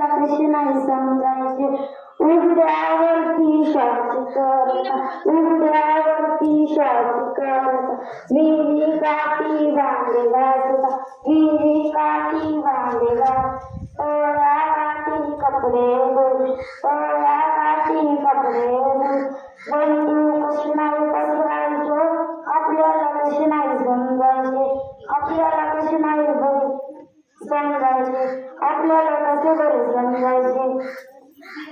कशी नाही समजायचे उघड्यावरती शौच करता उघड्यावरती शौच करता विहिरी काठी भांडे घासता विहिरी काठी भांडे घास तळ्या काठी कपडे धुत तळ्या काठी कपडे धुत बंधू कशी नाही पसरायचो आपल्याला कशी नाही समजायचे आपल्याला कशी नाही समजायचे आपल्याला कसे बरे समजायचे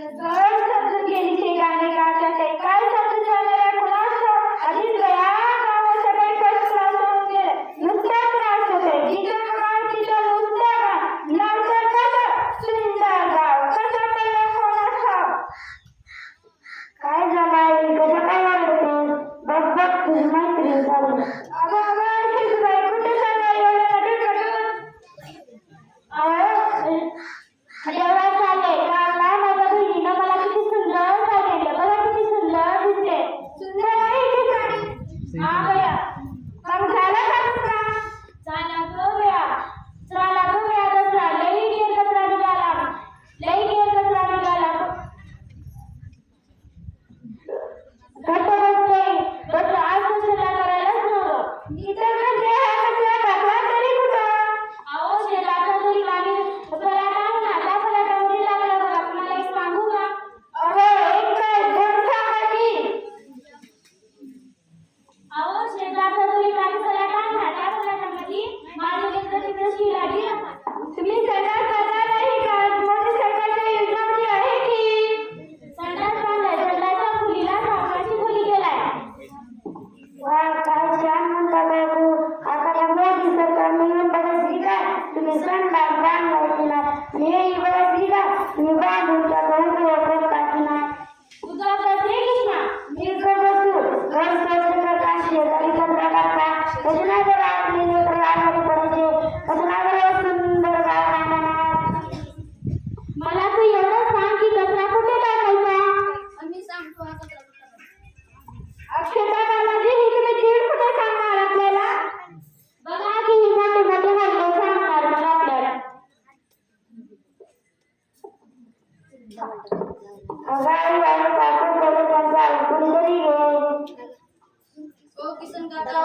शब्द गेली गाणे गातात काय शब्द झालेला कुणास आधीच गया गावाचा काही कष्ट त्रास गेले नुसता त्रास होते जिथं गाव तिथं नुसता गाव नावचं कसं सुंदर गाव कसा पडला कोणाचा काय झालं कसं काय वाटते बघ बघ तुझी मैत्रीण झाली अगं अगं शिकवाय कुठे चालला एवढ्या जेव्हा चालले काला माझ्या बहिणीनं मला किती सुंदर सांगितलं बघा किती सुंदर दिसते सुंदर आहे की साडी हा बया मग झाला का तुझा झाला गो बया दसरा लई गेर कचरा निघाला घट्ट बसते बस आज कचरा करायलाच नव्हतं इतर म्हणजे हा कचरा टाकला तरी कुठं अहो शेताचा तरी लागेल तुम्ही सरकार करणार नाही का मोदी सरकारच्या योजनामध्ये आहे की संडास बांधलाय संडासच्या मुलीला सावकाशी खोली केलाय वा काय छान म्हणता बाबू आता या मोदी सरकारने येऊन बघितली का तुम्ही संडास बांधलाय की नाही आणि हे बघितली का तुम्ही बांधून त्या उपयोग करता की नाही तुझा करते की ना मी बसू घर स्वच्छ करता शेजारी कचरा टाकता कशी नाही बरं आपली लेकरं आजारी पडायचे कसं नाही बरं सुंदर गाव राहणार मला तू एवढं सांग की कचरा कुठे टाकायचा आम्ही सांगतो हा कचरा अक्षता बालाजी ही तुम्ही चीड कुठे सांगणार आपल्याला बघा की ही मोठे मोठे हल्ले सांगणार मग आपल्याला अगाई वाले पाठवून बोलू त्यांचा ऐकून तरी घे ओ किसन काका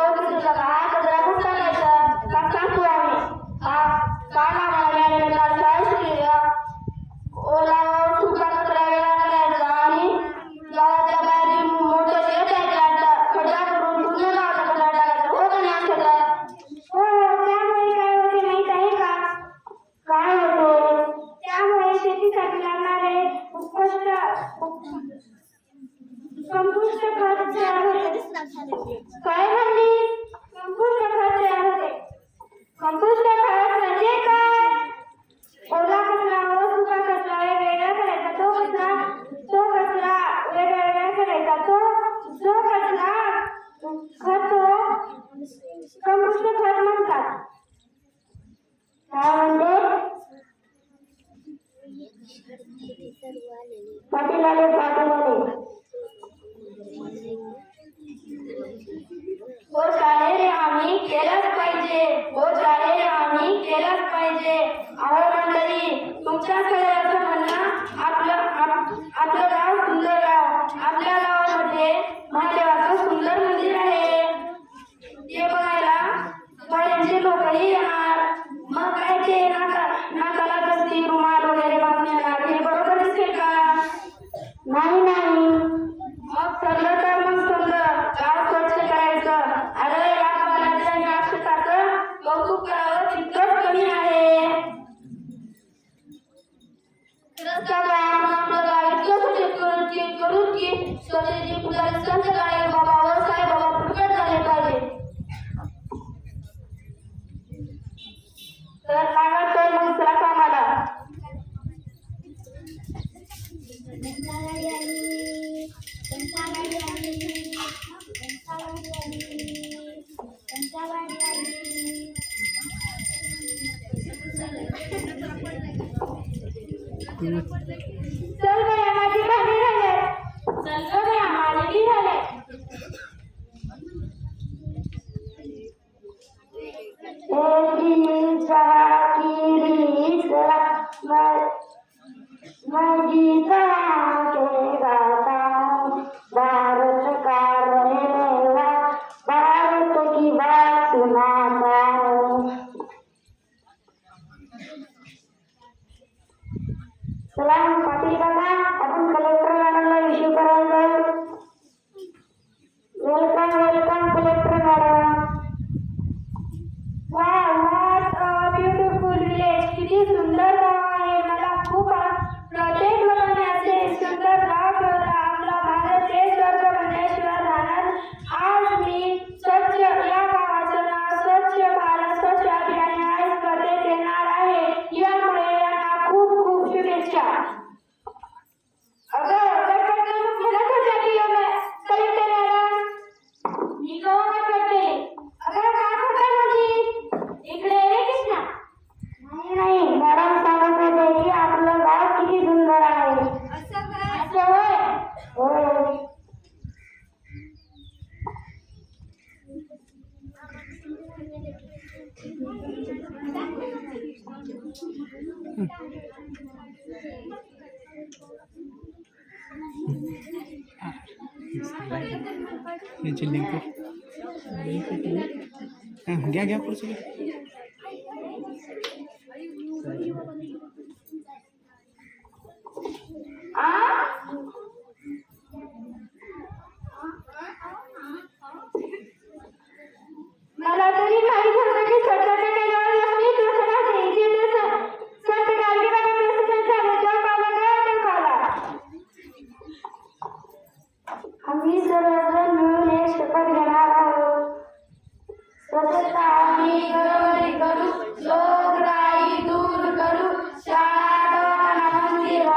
हा कचरा कुठं टाकायचा का सांगतो आम्ही हा काल आम्हाला मॅडमने काल शाळेत शिकवलं ओला सुका कचरा वेगळा करायचा आणि गावाच्या बाहेर मोठं शेत आहे त्यात खड्डा करून पूर्ण गावाचा कचरा टाकायचा हो का नाही अक्षता हो त्यामुळे काय होते माहित आहे का काय होते त्यामुळे शेतीसाठी लागणारे कंपोस्ट खत तयार होते काय म्हणली कंपोस्ट खत तयार होते कंपोस्ट खत म्हणजे काय ओला कचरा व सुका कचरा वेगळा करायचा तो कचरा वेगळा करायचा जो कचरा खत कंपोस्ट खत म्हणतात काय म्हणते पाटील आले हो चालेल रे आम्ही केलंच पाहिजे अहो मंडळी तुमच्याकडे असं म्हणणं आपलं गाव सुंदर गाव आपल्या गावामध्ये महादेवाचं सुंदर मंदिर आहे ते बघायला बाहेरचे लोकही येणार मग काय ते नाकाला दस्ती रुमाल वगैरे बांधून येणार हे बरोबर दिसेल का नाही मग ठरलं तर मग समजा गाव स्वच्छ करायचं अरे या बालाजी आणि अक्षताचं कौतुक करावं तितकंच कमी आहे आपलं गाव इतकं स्वच्छ करून की स्वच्छतेची पुजारी संत गायक बाबा व साई बाबा प्रकट झाले पाहिजे तर सांगा तर मग चला कामाला चल बया माझी भाजी झाले चल बया माझी झाले चला पाटील काका आपण कलेक्टर मॅडमला इश्यू करायला जाऊ. Welcome welcome collector madam. वाह व्हॉट अ ब्युटिफुल विलेज. किती सुंदर गाव आहे. मला खूप प्रत्येक लोकांनी असे सुंदर गाव ठेवलं. आपला भारत देश स्वर्ग बनल्याशिवाय राहणार. आज मी स्वच्छ या गावाचं नाव स्वच्छ भारत स्वच्छ अभियान या स्पर्धेत देणार आहे. यामुळे यांना खूप खूप शुभेच्छा. अगं कट मला खोटा की कलेक्टर मॅडम मी कवा कट करते. अगं का खोटा म्हणजे इकडे रे कृष्णा. नाही मॅडम सांगत होते की आपलं गाव किती सुंदर आहे. असं होय. होय. याची लिंक घ्या घ्या पुढचं मला तरी काही समजा की स्वतःच्या केल्यावर लक्ष्मी कृष्णा देवी संत गाडगेबाबा कृष्णांचा विचार पाला गळा खाला. आम्ही सर्वजण मिळून एक शपथ घेणार आहोत. स्वच्छता आम्ही घरोघरी करू. रोगराई दूर करू. शाळा दवाखाना मंदिर